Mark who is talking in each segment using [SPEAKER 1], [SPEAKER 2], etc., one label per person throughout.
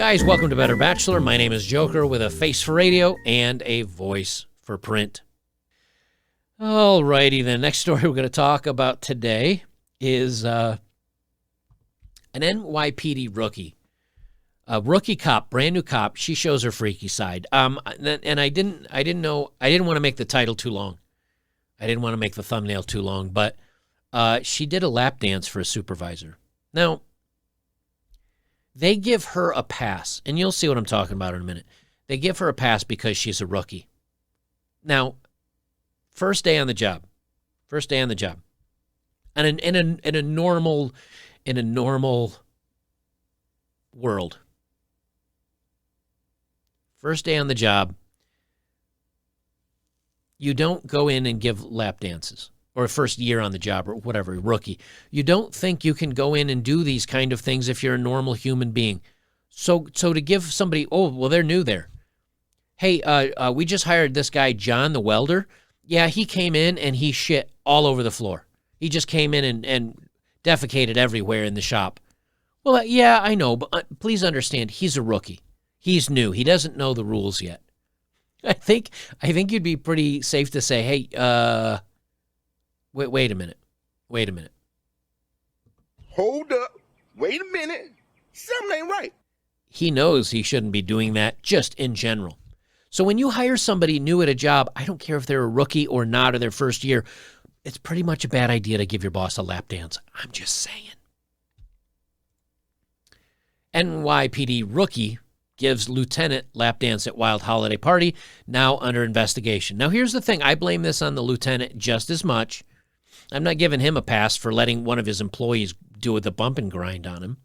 [SPEAKER 1] Guys, welcome to Better Bachelor. My name is Joker with a face for radio and a voice for print. Alrighty, the next story we're going to talk about today is an NYPD rookie. A rookie cop, brand new cop. She shows her freaky side. And I didn't want to make the title too long. I didn't want to make the thumbnail too long, but she did a lap dance for a supervisor. Now, they give her a pass, and you'll see what I'm talking about in a minute. They give her a pass because she's a rookie. Now, first day on the job. And in a normal world. First day on the job, you don't go in and give lap dances. Or first year on the job, or whatever, rookie. You don't think you can go in and do these kind of things if you're a normal human being. So to give somebody, oh, well, they're new there. Hey, we just hired this guy, John, the welder. Yeah, he came in and he shit all over the floor. He just came in and defecated everywhere in the shop. Well, yeah, I know, but please understand, he's a rookie. He's new. He doesn't know the rules yet. I think you'd be pretty safe to say, hey, Wait a minute.
[SPEAKER 2] Hold up. Wait a minute. Something ain't right.
[SPEAKER 1] He knows he shouldn't be doing that just in general. So when you hire somebody new at a job, I don't care if they're a rookie or not or their first year, it's pretty much a bad idea to give your boss a lap dance. I'm just saying. NYPD rookie gives lieutenant lap dance at wild holiday party, now under investigation. Now here's the thing. I blame this on the lieutenant just as much. I'm not giving him a pass for letting one of his employees do the bump and grind on him.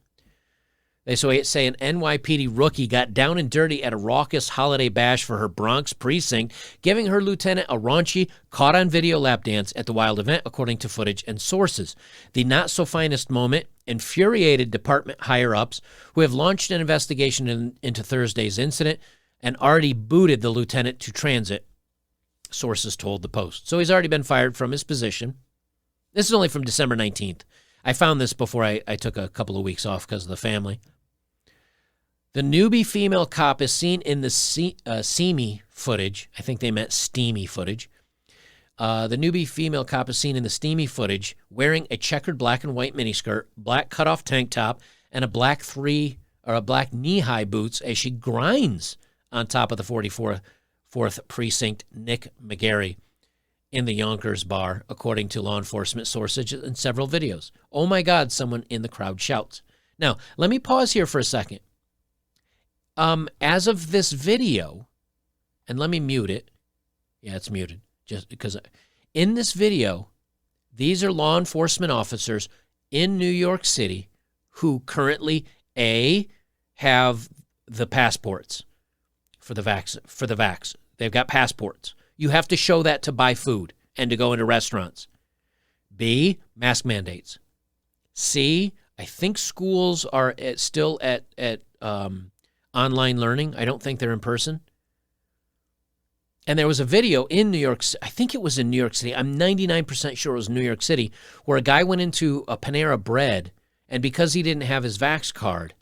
[SPEAKER 1] They say an NYPD rookie got down and dirty at a raucous holiday bash for her Bronx precinct, giving her lieutenant a raunchy, caught-on-video lap dance at the wild event, according to footage and sources. The not-so-finest moment infuriated department higher-ups, who have launched an investigation into Thursday's incident and already booted the lieutenant to transit, sources told the Post. So he's already been fired from his position. This is only from December 19th. I found this before I took a couple of weeks off because of the family. The newbie female cop is seen in the steamy footage. I think they meant steamy footage. The newbie female cop is seen in the steamy footage wearing a checkered black and white miniskirt, black cutoff tank top, and a black knee-high boots as she grinds on top of the 44th precinct Nick McGarry in the Yonkers bar, according to law enforcement sources in several videos. Oh my God, someone in the crowd shouts. Now, let me pause here for a second. As of this video, and let me mute it. Yeah, it's muted. Just because in this video, these are law enforcement officers in New York City who currently, have the passports for the vax. They've got passports. You have to show that to buy food and to go into restaurants. B, mask mandates. C, I think schools are still at online learning. I don't think they're in person. And there was a video in New York. I think it was in New York City. I'm 99% sure it was New York City, where a guy went into a Panera Bread, and because he didn't have his vax card,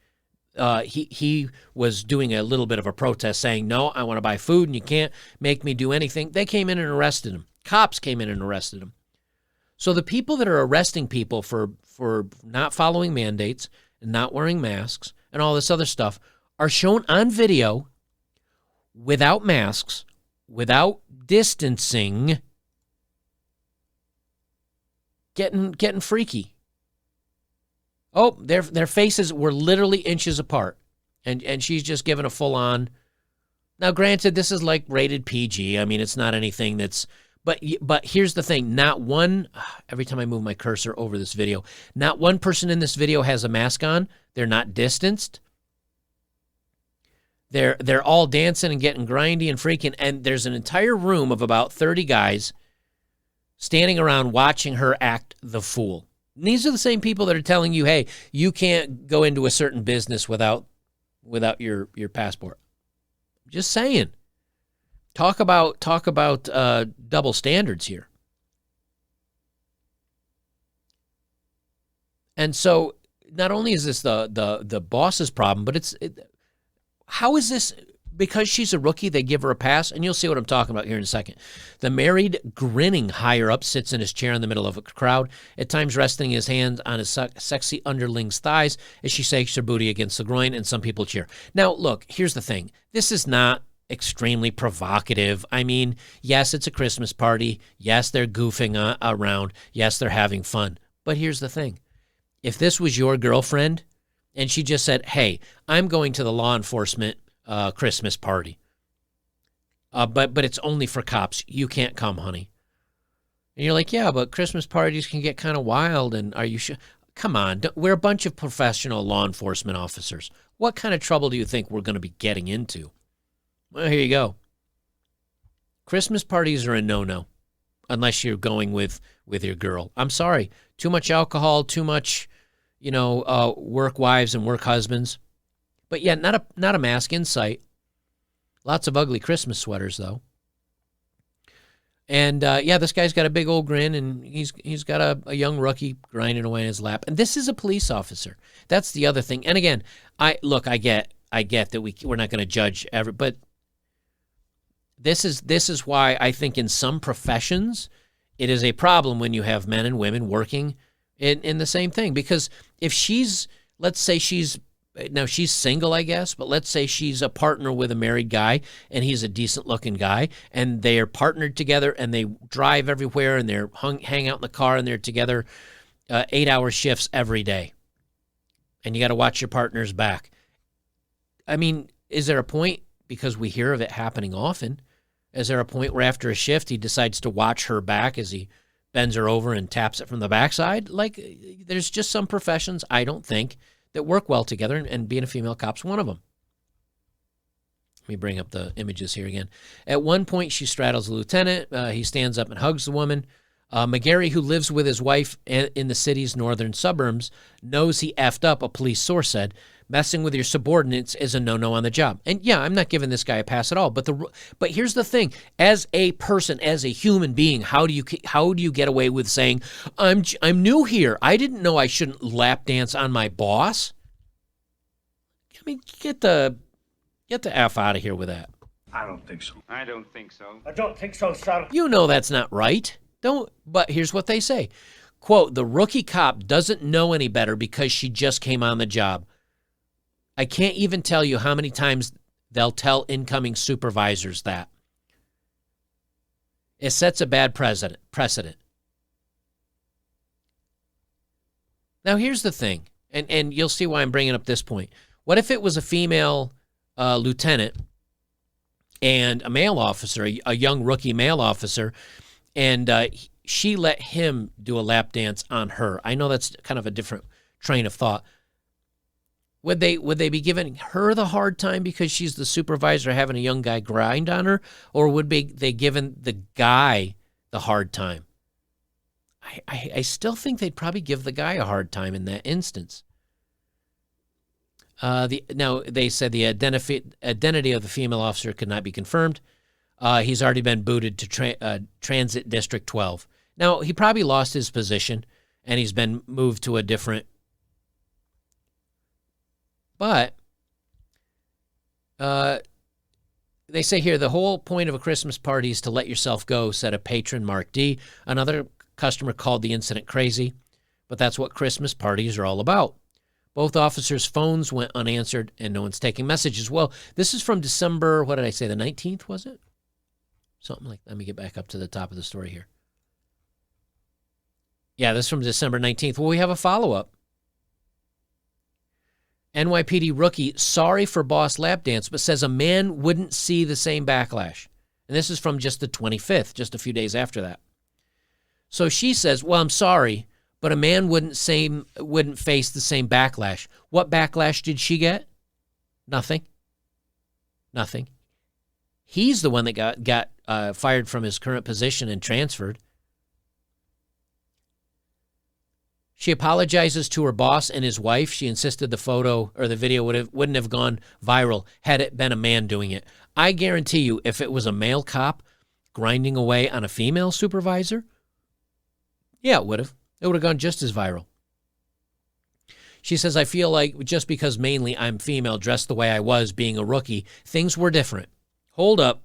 [SPEAKER 1] he was doing a little bit of a protest saying, no, I want to buy food and you can't make me do anything. They came in and arrested him. Cops came in and arrested him. So the people that are arresting people for not following mandates and not wearing masks and all this other stuff are shown on video without masks, without distancing, getting freaky. Oh, their faces were literally inches apart, and she's just given a full-on. Now, granted, this is like rated PG. I mean, it's not anything that's. But here's the thing: not one. Every time I move my cursor over this video, not one person in this video has a mask on. They're not distanced. They're all dancing and getting grindy and freaking, and there's an entire room of about 30 guys standing around watching her act the fool. And these are the same people that are telling you, hey, you can't go into a certain business without your passport. Just saying. Talk about double standards here. And so not only is this the boss's problem, but how is this? Because she's a rookie, they give her a pass, and you'll see what I'm talking about here in a second. The married, grinning higher-up sits in his chair in the middle of a crowd, at times resting his hand on his sexy underling's thighs as she shakes her booty against the groin, and some people cheer. Now, look, here's the thing. This is not extremely provocative. I mean, yes, it's a Christmas party. Yes, they're goofing around. Yes, they're having fun. But here's the thing. If this was your girlfriend and she just said, hey, I'm going to the law enforcement Christmas party, but it's only for cops. You can't come, honey. And you're like, yeah, but Christmas parties can get kind of wild. And are you sure? Come on. We're a bunch of professional law enforcement officers. What kind of trouble do you think we're going to be getting into? Well, here you go. Christmas parties are a no-no unless you're going with your girl. I'm sorry. Too much alcohol, too much, work wives and work husbands. But yeah, not a mask in sight. Lots of ugly Christmas sweaters, though. And this guy's got a big old grin, and he's got a young rookie grinding away in his lap. And this is a police officer. That's the other thing. And again, I get that we're not going to judge but this is why I think in some professions it is a problem when you have men and women working in the same thing. Because if let's say she's single, I guess, but let's say she's a partner with a married guy and he's a decent looking guy and they are partnered together and they drive everywhere and they're hang out in the car and they're together 8-hour shifts every day. And you got to watch your partner's back. I mean, is there a point, because we hear of it happening often, is there a point where after a shift he decides to watch her back as he bends her over and taps it from the backside? Like, there's just some professions, I don't think, that work well together, and being a female cop's one of them. Let me bring up the images here again. At one point, she straddles the lieutenant. He stands up and hugs the woman. McGarry, who lives with his wife in the city's northern suburbs, knows he effed up, a police source said. Messing with your subordinates is a no-no on the job. And yeah, I'm not giving this guy a pass at all. But here's the thing: as a person, as a human being, how do you get away with saying, I'm new here, I didn't know I shouldn't lap dance on my boss? I mean, get the F out of here with that.
[SPEAKER 3] I don't think so.
[SPEAKER 4] I don't think so.
[SPEAKER 3] I don't think so, sir.
[SPEAKER 1] You know that's not right. But here's what they say. Quote, the rookie cop doesn't know any better because she just came on the job. I can't even tell you how many times they'll tell incoming supervisors that. It sets a bad precedent. Now, here's the thing, and you'll see why I'm bringing up this point. What if it was a female lieutenant and a male officer, a young rookie male officer, and she let him do a lap dance on her? I know that's kind of a different train of thought. Would they be giving her the hard time because she's the supervisor having a young guy grind on her, or would they giving the guy the hard time? I still think they'd probably give the guy a hard time in that instance. Now, they said the identity of the female officer could not be confirmed. He's already been booted to Transit District 12. Now, he probably lost his position, and he's been moved to a different. But they say here, the whole point of a Christmas party is to let yourself go, said a patron, Mark D. Another customer called the incident crazy, but that's what Christmas parties are all about. Both officers' phones went unanswered, and no one's taking messages. Well, this is from December, what did I say, the 19th, was it? Something like that. Let me get back up to the top of the story here. Yeah, this is from December 19th. Well, we have a follow-up. NYPD rookie, sorry for boss lap dance, but says a man wouldn't see the same backlash. And this is from just the 25th, just a few days after that. So she says, well, I'm sorry, but a man wouldn't face the same backlash. What backlash did she get? Nothing. He's the one that got fired from his current position and transferred. She apologizes to her boss and his wife. She insisted the photo or the video wouldn't have gone viral had it been a man doing it. I guarantee you, if it was a male cop grinding away on a female supervisor, yeah, it would have. It would have gone just as viral. She says, I feel like just because mainly I'm female, dressed the way I was being a rookie, things were different. Hold up.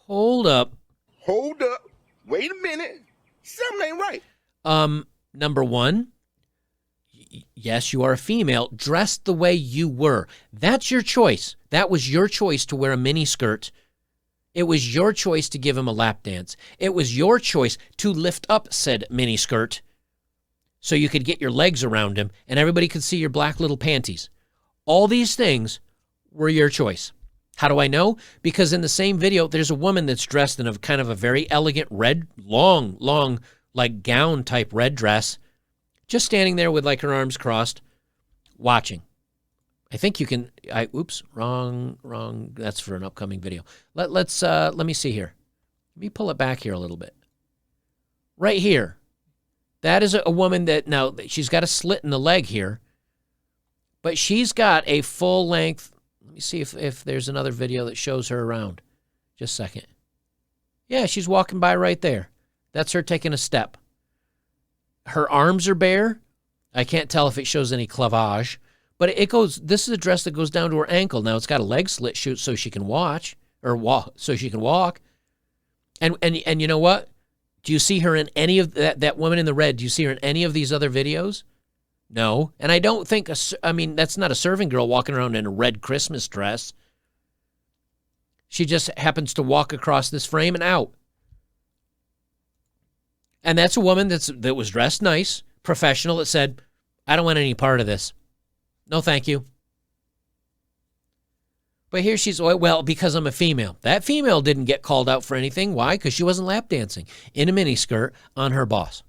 [SPEAKER 1] Hold up.
[SPEAKER 2] Hold up. Wait a minute. Something ain't right.
[SPEAKER 1] Number one, yes, you are a female, dressed the way you were. That's your choice. That was your choice to wear a mini skirt. It was your choice to give him a lap dance. It was your choice to lift up said mini skirt so you could get your legs around him and everybody could see your black little panties. All these things were your choice. How do I know? Because in the same video, there's a woman that's dressed in a kind of a very elegant red, long, like gown type red dress, just standing there with like her arms crossed, watching. I think you can, oops, wrong. That's for an upcoming video. Let me see here. Let me pull it back here a little bit. Right here. That is a woman that, now she's got a slit in the leg here, but she's got a full length. Let me see if there's another video that shows her around. Just a second. Yeah, she's walking by right there. That's her taking a step. Her arms are bare. I can't tell if it shows any cleavage, but it goes, this is a dress that goes down to her ankle. Now it's got a leg slit shoot so she can walk. And you know what? Do you see her in any of that woman in the red? Do you see her in any of these other videos? No. And I don't think, that's not a serving girl walking around in a red Christmas dress. She just happens to walk across this frame and out. And that's a woman that was dressed nice, professional, that said, I don't want any part of this. No, thank you. But here she's, well, because I'm a female. That female didn't get called out for anything. Why? Because she wasn't lap dancing in a miniskirt on her boss.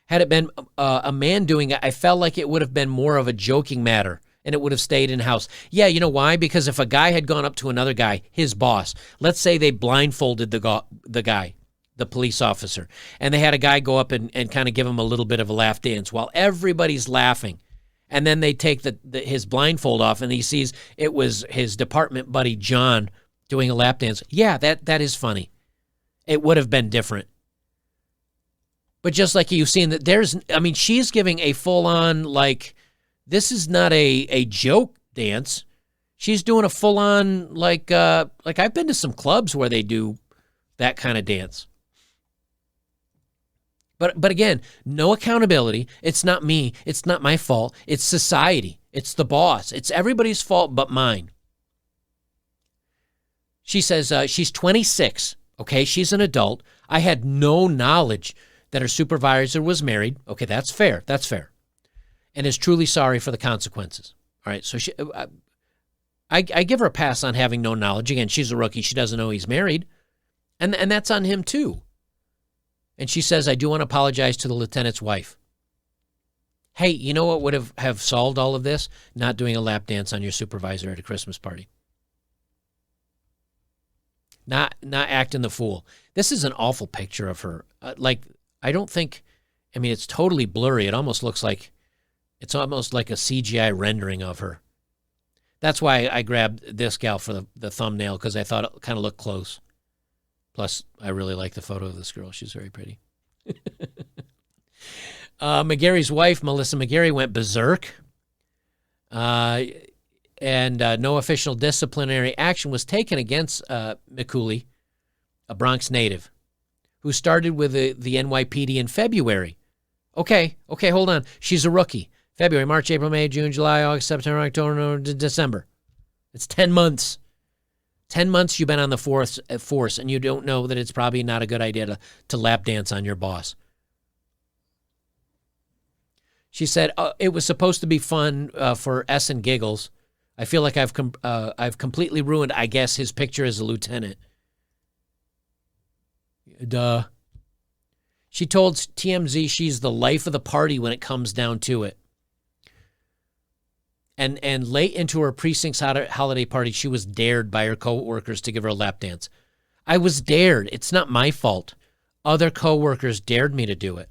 [SPEAKER 1] Had it been a man doing it, I felt like it would have been more of a joking matter and it would have stayed in-house. Yeah, you know why? Because if a guy had gone up to another guy, his boss, let's say they blindfolded the guy, the police officer, and they had a guy go up and kind of give him a little bit of a lap dance while everybody's laughing. And then they take his blindfold off and he sees it was his department buddy, John, doing a lap dance. Yeah, that is funny. It would have been different. But just like you've seen that she's giving a full-on, like, this is not a joke dance. She's doing a full-on, like I've been to some clubs where they do that kind of dance. But again, no accountability. It's not me. It's not my fault. It's society. It's the boss. It's everybody's fault but mine. She says she's 26, okay? She's an adult. I had no knowledge that her supervisor was married. Okay, that's fair. That's fair. And is truly sorry for the consequences. All right, so I give her a pass on having no knowledge. Again, she's a rookie. She doesn't know he's married. And that's on him too. And she says, I do want to apologize to the lieutenant's wife. Hey, you know what would have solved all of this? Not doing a lap dance on your supervisor at a Christmas party. Not acting the fool. This is an awful picture of her. It's totally blurry. It almost looks like, it's almost like a CGI rendering of her. That's why I grabbed this gal for the thumbnail, because I thought it kind of looked close. Plus, I really like the photo of this girl. She's very pretty. McGarry's wife, Melissa McGarry, went berserk. And no official disciplinary action was taken against McCooley, a Bronx native, who started with the NYPD in February. Okay, hold on. She's a rookie. February, March, April, May, June, July, August, September, October, November, December. It's 10 months. 10 months you've been on the force, and you don't know that it's probably not a good idea to lap dance on your boss. She said, it was supposed to be fun for S and giggles. I feel like I've completely ruined, I guess, his picture as a lieutenant. Duh. She told TMZ she's the life of the party when it comes down to it. And late into her precinct's holiday party, she was dared by her co-workers to give her a lap dance. I was dared. It's not my fault. Other co-workers dared me to do it.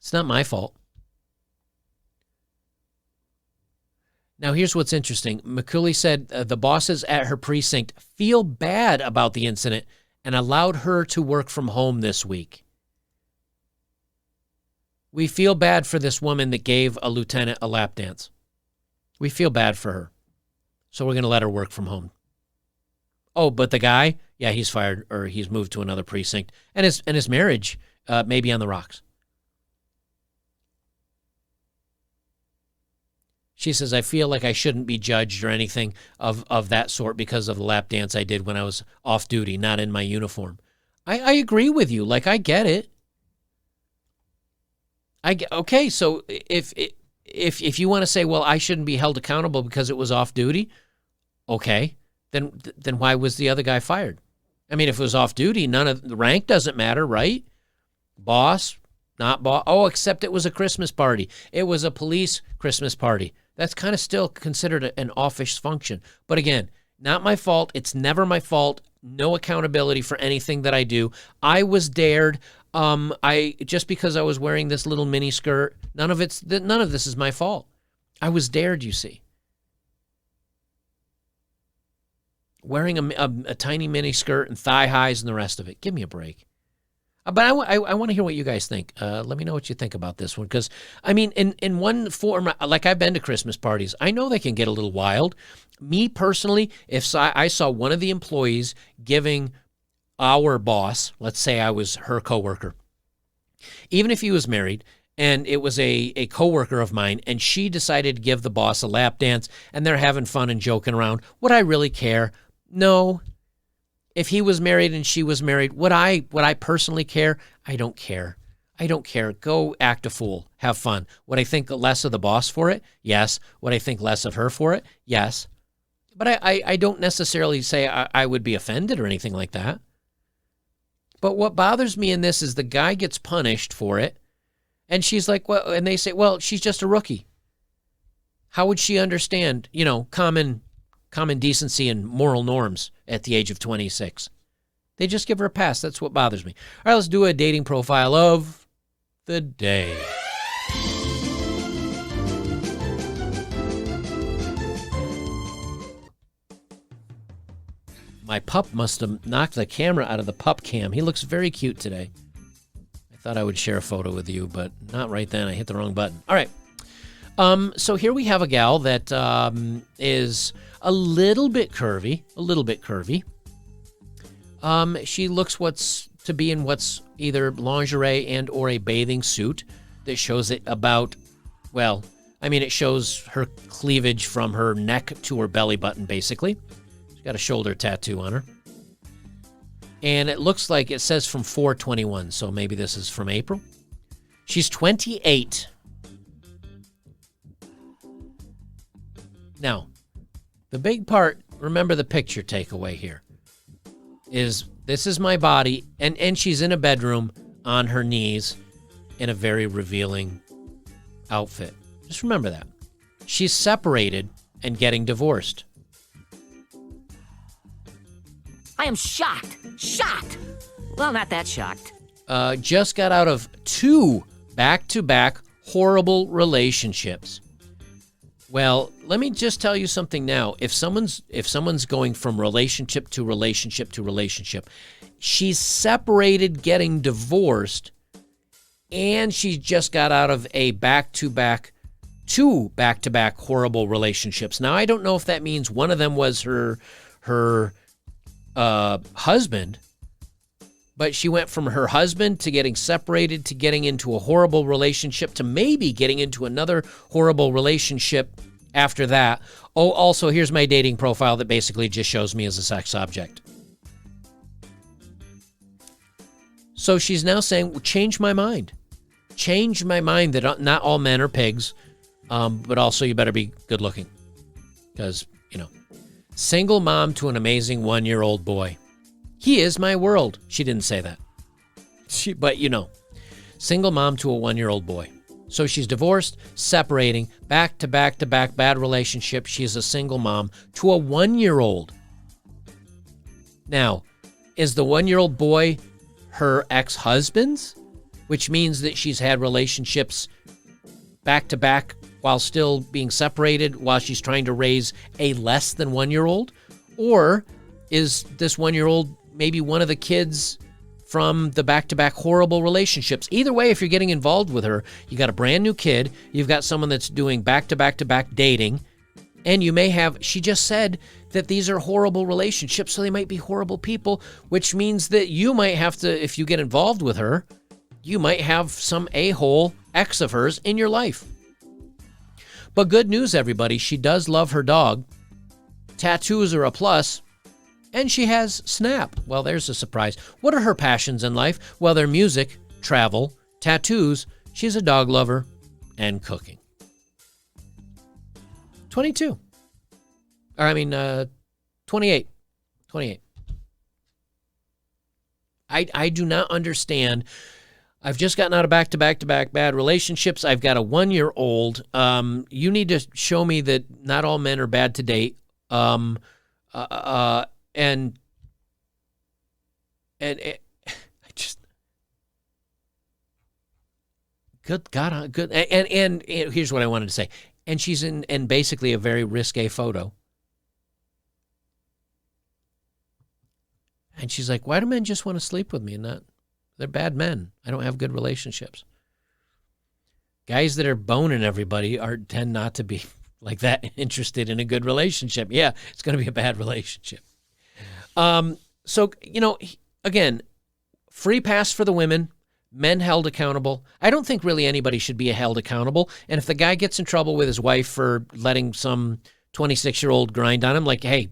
[SPEAKER 1] It's not my fault. Now, here's what's interesting. McCooley said the bosses at her precinct feel bad about the incident and allowed her to work from home this week. We feel bad for this woman that gave a lieutenant a lap dance. We feel bad for her. So we're going to let her work from home. Oh, but the guy, yeah, he's fired or he's moved to another precinct. And his marriage may be on the rocks. She says, I feel like I shouldn't be judged or anything of that sort because of the lap dance I did when I was off duty, not in my uniform. I agree with you. Like, I get it. Okay, so if you want to say, well, I shouldn't be held accountable because it was off duty, okay, then why was the other guy fired? I mean, if it was off duty, none of the rank doesn't matter, right? Boss, not boss. Oh, except it was a Christmas party. It was a police Christmas party. That's kind of still considered an office function. But again, not my fault. It's never my fault. No accountability for anything that I do. I was dared. Just because I was wearing this little mini skirt, none of this is my fault. I was dared, you see. Wearing a tiny mini skirt and thigh highs and the rest of it. Give me a break. But I want to hear what you guys think. Let me know what you think about this one. Because, I mean, in one form, like I've been to Christmas parties, I know they can get a little wild. Me personally, if I saw one of the employees giving our boss, let's say I was her coworker, even if he was married, and it was a coworker of mine, and she decided to give the boss a lap dance, and they're having fun and joking around, would I really care? No. If he was married and she was married, would I personally care? I don't care. I don't care. Go act a fool. Have fun. Would I think less of the boss for it? Yes. Would I think less of her for it? Yes. But I don't necessarily say I would be offended or anything like that. But what bothers me in this is the guy gets punished for it, and she's like, well, and they say, well, she's just a rookie. How would she understand, common decency and moral norms at the age of 26? They just give her a pass. That's what bothers me. All right, let's do a dating profile of the day. My pup must have knocked the camera out of the pup cam. He looks very cute today. I thought I would share a photo with you, but not right then. I hit the wrong button. All right. So here we have a gal that is a little bit curvy. She looks what's either lingerie and or a bathing suit that shows it about, it shows her cleavage from her neck to her belly button, basically. She's got a shoulder tattoo on her. And it looks like it says from 4/21, so maybe this is from April. She's 28. Now, the big part, remember the picture takeaway here, is this is my body, and she's in a bedroom on her knees in a very revealing outfit. Just remember that. She's separated and getting divorced.
[SPEAKER 4] I am shocked. Shocked. Well, not that shocked.
[SPEAKER 1] Just got out of 2 back-to-back horrible relationships. Well, let me just tell you something now. If someone's going from relationship to relationship to relationship, she's separated, getting divorced, and she just got out of a 2 back-to-back horrible relationships. Now, I don't know if that means one of them was her husband, but she went from her husband to getting separated to getting into a horrible relationship to maybe getting into another horrible relationship after that. Oh, also, here's my dating profile that basically just shows me as a sex object. So she's now saying, well, change my mind. Change my mind that not all men are pigs, but also you better be good looking. Because, single mom to an amazing 1-year-old boy. He is my world. She didn't say that. But single mom to a 1-year-old boy. So she's divorced, separating, back to back to back bad relationship. She's a single mom to a 1-year-old. Now, is the 1-year-old boy her ex-husband's? Which means that she's had relationships back to back while still being separated while she's trying to raise a less than 1-year-old? Or is this 1-year-old maybe one of the kids from the back-to-back horrible relationships. Either way, if you're getting involved with her, you got a brand new kid, you've got someone that's doing back-to-back-to-back dating, and you may have, she just said that these are horrible relationships, so they might be horrible people, which means that you might have to, if you get involved with her, you might have some a-hole ex of hers in your life. But good news, everybody, she does love her dog. Tattoos are a plus. And she has Snap. Well, there's a surprise. What are her passions in life? Well, they're music, travel, tattoos. She's a dog lover, and cooking. 22. 28. 28. I do not understand. I've just gotten out of back-to-back-to-back bad relationships. I've got a 1-year-old. You need to show me that not all men are bad to date. And I just, good God, good. And here's what I wanted to say. And she's in basically a very risque photo. And she's like, why do men just want to sleep with me and not, they're bad men. I don't have good relationships. Guys that are boning everybody tend not to be like that interested in a good relationship. Yeah, it's going to be a bad relationship. So, again, free pass for the women, men held accountable. I don't think really anybody should be held accountable. And if the guy gets in trouble with his wife for letting some 26-year-old grind on him, like, hey,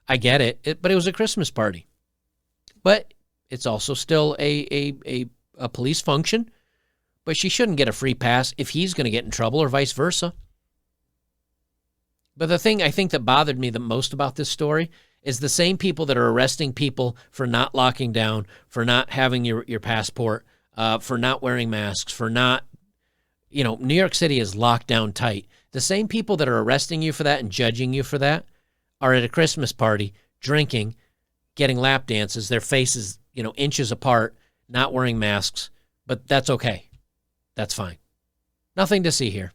[SPEAKER 1] I get it, but it was a Christmas party. But it's also still a police function. But she shouldn't get a free pass if he's going to get in trouble or vice versa. But the thing I think that bothered me the most about this story is the same people that are arresting people for not locking down, for not having your passport, for not wearing masks, for not, New York City is locked down tight. The same people that are arresting you for that and judging you for that are at a Christmas party, drinking, getting lap dances, their faces, inches apart, not wearing masks, but that's okay. That's fine. Nothing to see here.